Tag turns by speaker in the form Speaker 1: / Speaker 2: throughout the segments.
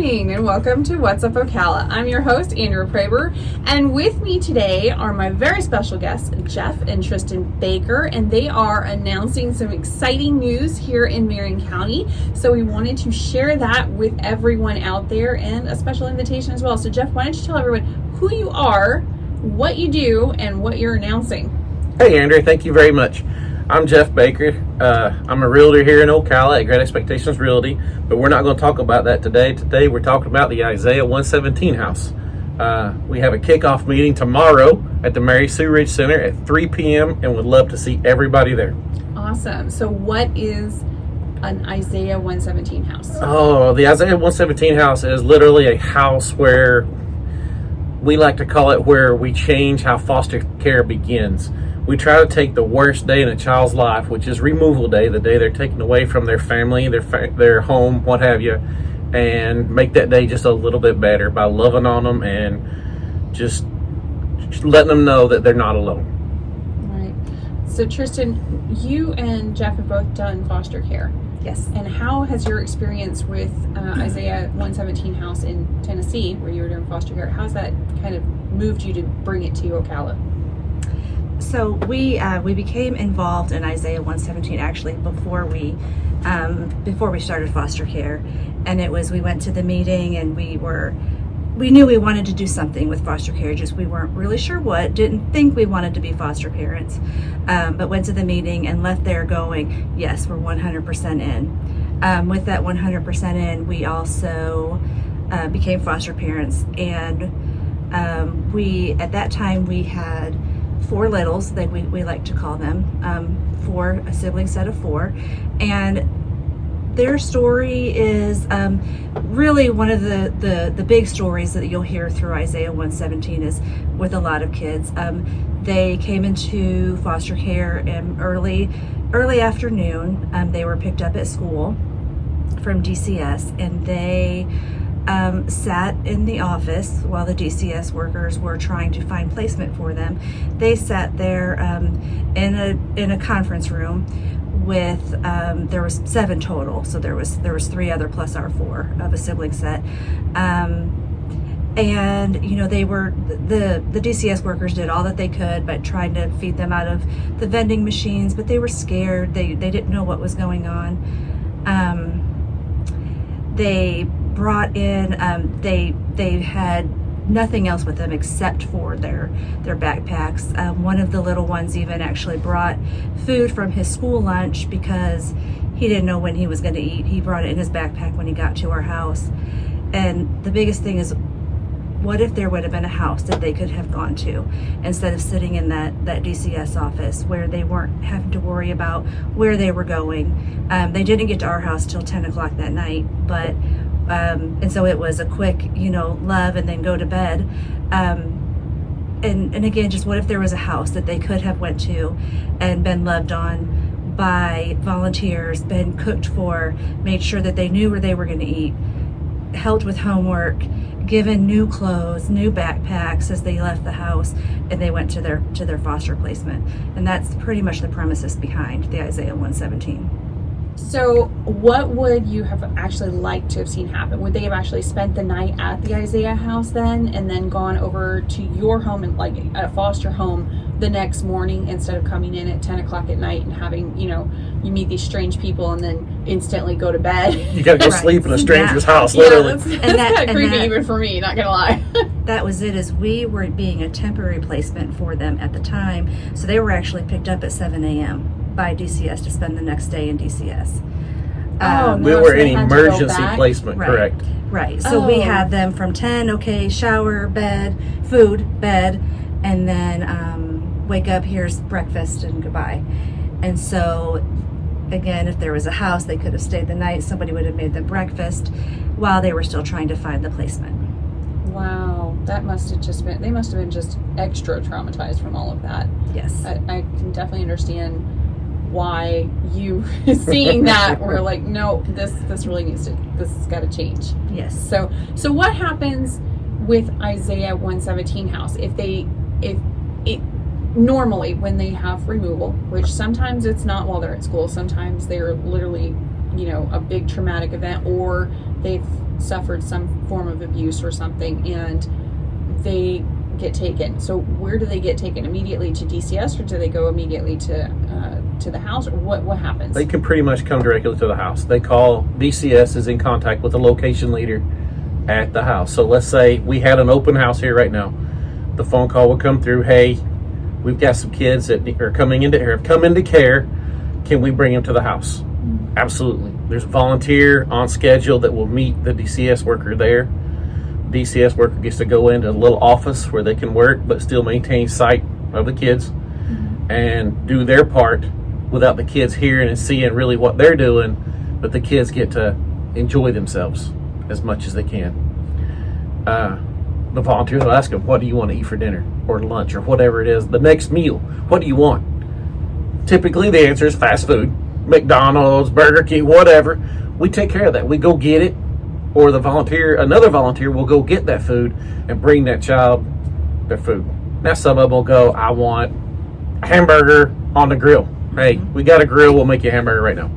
Speaker 1: morning and welcome to What's Up Ocala. I'm your host, Andrea Praber, and with me today are my very special guests, Jeff and Tristan Baker, and they are announcing some exciting news here in Marion County. So we wanted to share that with everyone out there and a special invitation as well. So Jeff, why don't you tell everyone who you are, what you do, and what you're announcing?
Speaker 2: Hey Andrea, thank you very much. I'm Jeff Baker. I'm a realtor here in Ocala at Great Expectations Realty, but we're not going to talk about that today. Today we're talking about the Isaiah 117 house. We have a kickoff meeting tomorrow at the Mary Sue Ridge Center at 3 p.m. and would love to see everybody there.
Speaker 1: Awesome. So what is an Isaiah 117 house?
Speaker 2: Oh, the Isaiah 117 house is literally a house where we like to call it where we change how foster care begins. We try to take the worst day in a child's life, which is removal day, the day they're taken away from their family, their home, what have you, and make that day just a little bit better by loving on them and just letting them know that they're not alone.
Speaker 1: Right. So Tristan, you and Jeff have both done foster care.
Speaker 3: Yes.
Speaker 1: And how has your experience with Isaiah 117 house in Tennessee, where you were doing foster care, how's that kind of moved you to bring it to Ocala?
Speaker 3: So we became involved in Isaiah 117 actually before we started foster care, and it was we went to the meeting and we knew we wanted to do something with foster care, just we weren't really sure what, didn't think we wanted to be foster parents, but went to the meeting and left there going, yes, we're 100% in. With that 100% in, we also became foster parents, and we at that time we had 4 littles, that we like to call them, 4, a sibling set of 4, and their story is really one of the big stories that you'll hear through Isaiah 117 is with a lot of kids. They came into foster care in early afternoon. They were picked up at school from DCS, and they sat in the office while the DCS workers were trying to find placement for them. They sat there in a conference room with there was 7 total, so there was 3 other plus our 4 of a sibling set, and you know, they were the DCS workers did all that they could by trying to feed them out of the vending machines, but they were scared. They didn't know what was going on. They brought in, they had nothing else with them except for their backpacks. One of the little ones even actually brought food from his school lunch because he didn't know when he was going to eat. He brought it in his backpack when he got to our house. And the biggest thing is, what if there would have been a house that they could have gone to instead of sitting in that DCS office where they weren't having to worry about where they were going. They didn't get to our house till 10 o'clock that night, but and so it was a quick, love and then go to bed. And again, just what if there was a house that they could have went to and been loved on by volunteers, been cooked for, made sure that they knew where they were going to eat, helped with homework, given new clothes, new backpacks as they left the house and they went to their foster placement. And that's pretty much the premises behind the Isaiah 117.
Speaker 1: So what would you have actually liked to have seen happen? Would they have actually spent the night at the Isaiah house then and then gone over to your home and like a foster home the next morning instead of coming in at 10 o'clock at night and having, you meet these strange people and then instantly go to bed?
Speaker 2: You gotta go sleep in a stranger's house, literally.
Speaker 1: Yeah, that's kind of creepy even for me, not gonna lie.
Speaker 3: That was it, as we were being a temporary placement for them at the time. So they were actually picked up at 7 a.m. by DCS to spend the next day in DCS.
Speaker 2: We were in emergency placement,
Speaker 3: right,
Speaker 2: correct?
Speaker 3: Right. So we had them from 10, okay, shower, bed, food, bed, and then wake up, here's breakfast, and goodbye. And so, again, if there was a house, they could have stayed the night. Somebody would have made them breakfast while they were still trying to find the placement.
Speaker 1: Wow, that must have just been, they must have been just extra traumatized from all of that.
Speaker 3: Yes.
Speaker 1: I can definitely understand why you seeing that were like, no, this really needs to, this has got to change.
Speaker 3: Yes.
Speaker 1: So what happens with Isaiah 117 house if it normally when they have removal, which sometimes it's not while they're at school, sometimes they're literally, a big traumatic event, or they've suffered some form of abuse or something, and they get taken. So where do they get taken? Immediately to DCS, or do they go immediately to the house, or what happens?
Speaker 2: They can pretty much come directly to the house. They call, DCS is in contact with the location leader at the house. So let's say we had an open house here right now. The phone call would come through, hey, we've got some kids that are coming into here, have come into care. Can we bring them to the house? Absolutely. There's a volunteer on schedule that will meet the DCS worker there. DCS worker gets to go into a little office where they can work but still maintain sight of the kids and do their part without the kids hearing and seeing really what they're doing, but the kids get to enjoy themselves as much as they can. The volunteers will ask them, what do you want to eat for dinner or lunch or whatever it is, the next meal, what do you want? Typically the answer is fast food, McDonald's, Burger King, whatever. We take care of that. We go get it, or another volunteer will go get that food and bring that child their food. Now some of them will go, I want a hamburger on the grill. Hey, we got a grill, we'll make you a hamburger right now.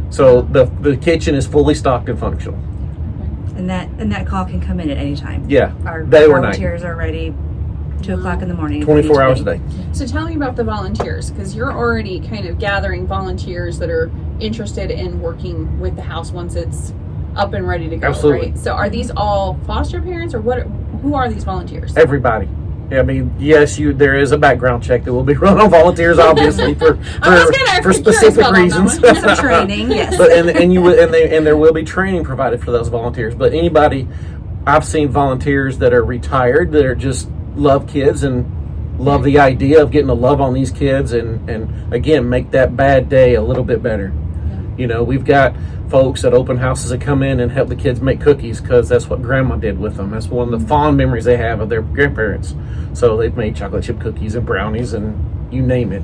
Speaker 2: So the kitchen is fully stocked and functional.
Speaker 3: And that call can come in at any time.
Speaker 2: Yeah,
Speaker 3: Our
Speaker 2: day or night.
Speaker 3: volunteers are ready 2 o'clock in the morning.
Speaker 2: 24 hours a day.
Speaker 1: So tell me about the volunteers, because you're already kind of gathering volunteers that are interested in working with the house once it's up and ready to go.
Speaker 2: Absolutely.
Speaker 1: Right? So are these all foster parents, or what? Who are these volunteers?
Speaker 2: Everybody. I mean, yes, there is a background check that will be run on volunteers, obviously, for specific reasons.
Speaker 3: Some training, yes.
Speaker 2: But and there will be training provided for those volunteers. But anybody, I've seen volunteers that are retired that are just love kids and love the idea of getting a love on these kids and again make that bad day a little bit better. You know, we've got folks at open houses that come in and help the kids make cookies because that's what grandma did with them. That's one of the fond memories they have of their grandparents. So they've made chocolate chip cookies and brownies and you name it.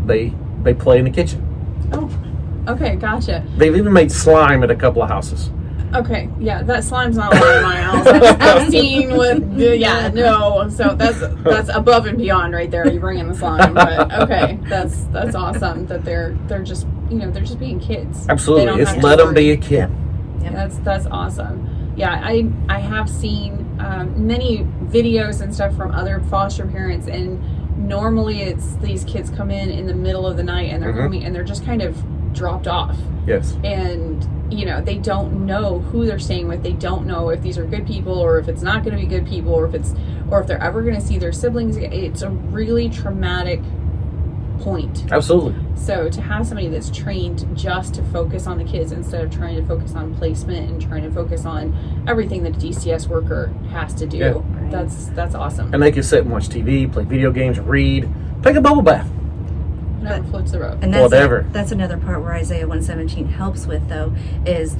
Speaker 2: They play in the kitchen.
Speaker 1: Oh, okay, gotcha.
Speaker 2: They've even made slime at a couple of houses.
Speaker 1: Okay, yeah, that slime's not allowed in my house. I've seen with, yeah, no. So that's above and beyond right there. You bring in the slime, but okay, that's awesome that they're just they're just being kids.
Speaker 2: Absolutely, it's let them be a kid.
Speaker 1: Yeah, that's awesome. Yeah, I have seen many videos and stuff from other foster parents, and normally it's these kids come in the middle of the night and they're coming and they're just kind of dropped off.
Speaker 2: Yes,
Speaker 1: and they don't know who they're staying with. They don't know if these are good people or if it's not going to be good people or if they're ever going to see their siblings. It's a really traumatic point.
Speaker 2: Absolutely.
Speaker 1: So to have somebody that's trained just to focus on the kids instead of trying to focus on placement and trying to focus on everything that a DCS worker has to do, that's awesome.
Speaker 2: And they can sit and watch TV, play video games, read, take a bubble bath.
Speaker 1: Whatever floats the boat.
Speaker 3: And
Speaker 2: whatever.
Speaker 3: That's another part where Isaiah 117 helps with, though, is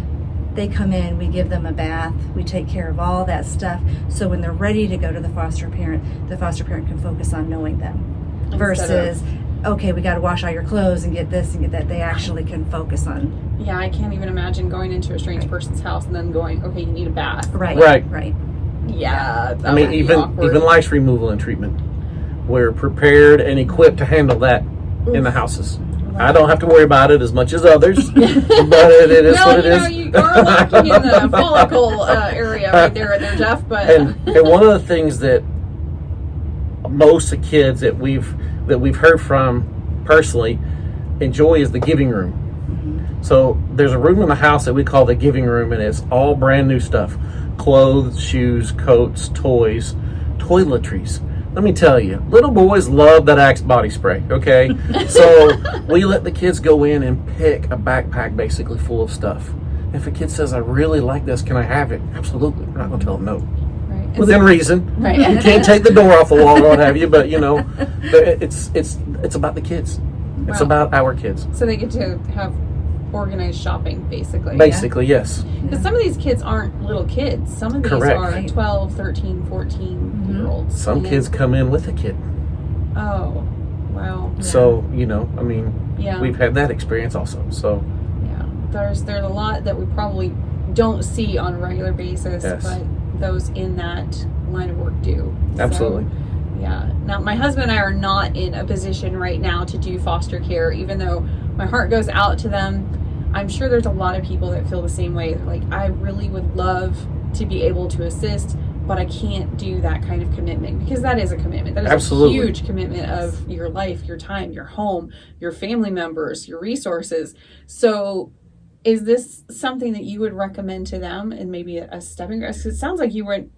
Speaker 3: they come in, we give them a bath, we take care of all that stuff, so when they're ready to go to the foster parent can focus on knowing them. Versus, okay, we got to wash all your clothes and get this and get that. They actually can focus on.
Speaker 1: Yeah, I can't even imagine going into a strange person's house and then going, okay, you need a bath.
Speaker 3: Right.
Speaker 1: Yeah.
Speaker 2: I mean, even lice removal and treatment. We're prepared and equipped to handle that in the houses. I don't have to worry about it as much as others, but it is what it is.
Speaker 1: You are lacking in the follicle area right there, Jeff. But
Speaker 2: and one of the things that most of the kids that we've heard from personally enjoy is the giving room. So there's a room in the house that we call the giving room, and it's all brand new stuff: clothes, shoes, coats, toys, toiletries. Let me tell you, little boys love that Axe body spray, okay? So we let the kids go in and pick a backpack basically full of stuff. If a kid says, I really like this, can I have it? Absolutely. We're not going to tell them no.
Speaker 1: Right.
Speaker 2: Within reason.
Speaker 1: Right.
Speaker 2: You can't take the door off the wall or what have you, but it's about the kids. It's about our kids.
Speaker 1: So they get to have organized shopping, basically.
Speaker 2: Basically, yes.
Speaker 1: Because some of these kids aren't little kids. Some of these are 12, 13, 14-year-olds.
Speaker 2: Some kids come in with a kid.
Speaker 1: Oh, wow.
Speaker 2: So, we've had that experience also. So,
Speaker 1: yeah, there's a lot that we probably don't see on a regular basis, but those in that line of work do.
Speaker 2: Absolutely.
Speaker 1: So, yeah. Now, my husband and I are not in a position right now to do foster care, even though my heart goes out to them. I'm sure there's a lot of people that feel the same way. They're like, I really would love to be able to assist, but I can't do that kind of commitment, because that is a commitment. That is
Speaker 2: Absolutely.
Speaker 1: a huge commitment of your life, your time, your home, your family members, your resources. So is this something that you would recommend to them, and maybe a stepping? It sounds like you went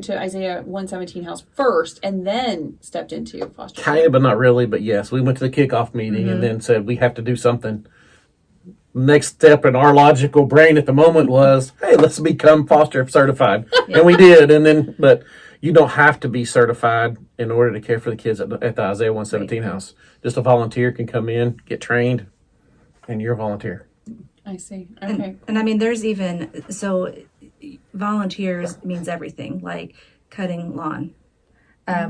Speaker 1: to Isaiah 117 house first and then stepped into foster care.
Speaker 2: Kind of, but not really. But yes, we went to the kickoff meeting and then said we have to do something. Next step in our logical brain at the moment was, hey, let's become foster certified. And we did. And then, but you don't have to be certified in order to care for the kids at the Isaiah 117 house. Just a volunteer can come in, get trained, and you're a volunteer.
Speaker 1: I see. Okay.
Speaker 3: And I mean, there's even, so volunteers means everything, like cutting lawn.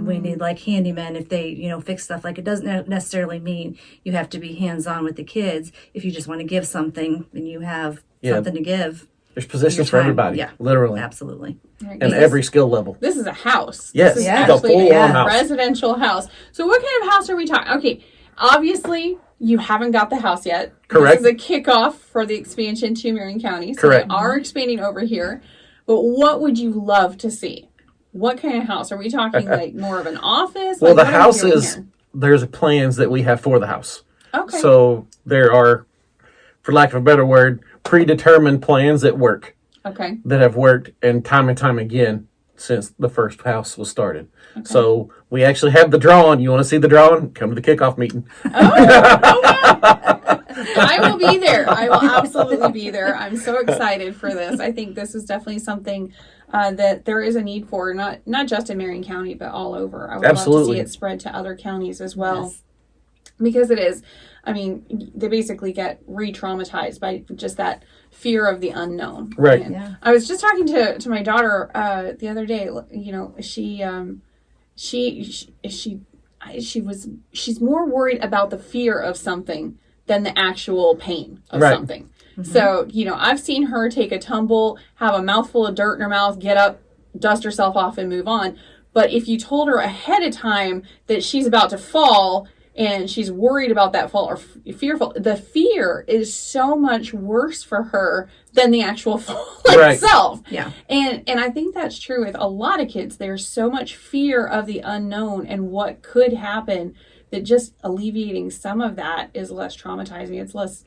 Speaker 3: We need like handymen if they, fix stuff. Like, it doesn't necessarily mean you have to be hands-on with the kids. If you just want to give something and you have something to give.
Speaker 2: There's positions for everybody. Yeah, literally.
Speaker 3: Absolutely.
Speaker 1: Right.
Speaker 2: And every skill level.
Speaker 1: This is a house.
Speaker 2: Yes.
Speaker 1: This is
Speaker 2: It's a
Speaker 1: actually
Speaker 2: full-on
Speaker 1: a
Speaker 2: house.
Speaker 1: residential house. So what kind of house are we talking? Okay. Obviously, you haven't got the house yet.
Speaker 2: Correct.
Speaker 1: This is a kickoff for the expansion to Marion County. So
Speaker 2: Correct.
Speaker 1: they are expanding over here. But what would you love to see? What kind of house? Are we talking like more of an office?
Speaker 2: Well,
Speaker 1: Like,
Speaker 2: the
Speaker 1: what are we
Speaker 2: house
Speaker 1: doing
Speaker 2: is,
Speaker 1: here?
Speaker 2: there's plans that we have for the house.
Speaker 1: Okay.
Speaker 2: So there are, for lack of a better word, predetermined plans that work,
Speaker 1: Okay.
Speaker 2: that have worked and time again since the first house was started.
Speaker 1: Okay.
Speaker 2: So we actually have the drawing. You want to see the drawing? Come to the kickoff meeting.
Speaker 1: I will be there. I will absolutely be there. I'm so excited for this. I think this is definitely something that there is a need for, not just in Marion County, but all over. I would love to
Speaker 2: Absolutely.
Speaker 1: see it spread to other counties as well.
Speaker 3: Yes.
Speaker 1: Because it is, I mean, they basically get re-traumatized by just that fear of the unknown.
Speaker 2: Right.
Speaker 1: And
Speaker 3: Yeah.
Speaker 1: I was just talking to my daughter the other day. She's more worried about the fear of something than the actual pain of
Speaker 2: Right.
Speaker 1: something. So, I've seen her take a tumble, have a mouthful of dirt in her mouth, get up, dust herself off, and move on. But if you told her ahead of time that she's about to fall and she's worried about that fall or fearful, the fear is so much worse for her than the actual fall
Speaker 2: Right.
Speaker 1: itself.
Speaker 3: Yeah.
Speaker 1: And I think that's true with a lot of kids. There's so much fear of the unknown and what could happen that just alleviating some of that is less traumatizing. It's less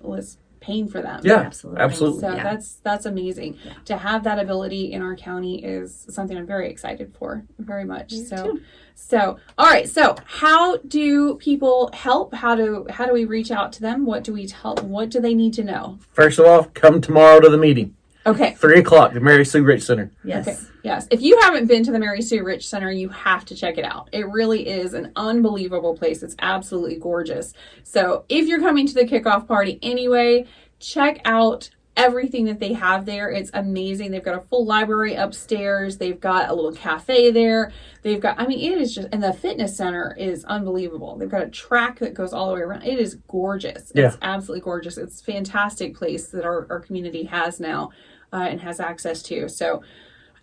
Speaker 1: pain for them.
Speaker 2: Yeah,
Speaker 3: Absolutely.
Speaker 2: absolutely.
Speaker 1: So
Speaker 3: Yeah.
Speaker 1: that's amazing.
Speaker 3: Yeah.
Speaker 1: To have that ability in our county is something I'm very excited for, very much. So all right. So how do people help? How do we reach out to them? What do we tell? What do they need to know?
Speaker 2: First of all, come tomorrow to the meeting.
Speaker 1: Okay.
Speaker 2: 3:00 at Mary Sue Rich Center.
Speaker 3: Yes.
Speaker 1: Okay. Yes. If you haven't been to the Mary Sue Rich Center, you have to check it out. It really is an unbelievable place. It's absolutely gorgeous. So if you're coming to the kickoff party anyway, check out everything that they have there. It's amazing. They've got a full library upstairs. They've got a little cafe there. They've got, it is just, and the fitness center is unbelievable. They've got a track that goes all the way around. It is gorgeous.
Speaker 2: Yeah.
Speaker 1: It's absolutely gorgeous. It's a fantastic place that our community has now and has access to. So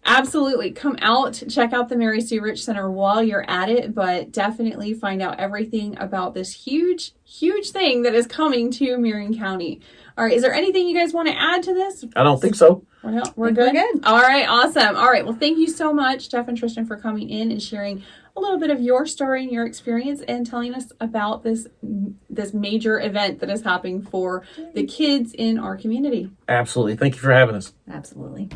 Speaker 1: absolutely come out, check out the Mary Sue Rich Center while you're at it, but definitely find out everything about this huge thing that is coming to Marion County. All right, is there anything you guys want to add to this?
Speaker 2: I don't think so.
Speaker 1: We're good? All right, awesome. All right, well, thank you so much, Jeff and Tristan, for coming in and sharing a little bit of your story and your experience and telling us about this major event that is happening for the kids in our community.
Speaker 2: Absolutely. Thank you for having us.
Speaker 3: Absolutely.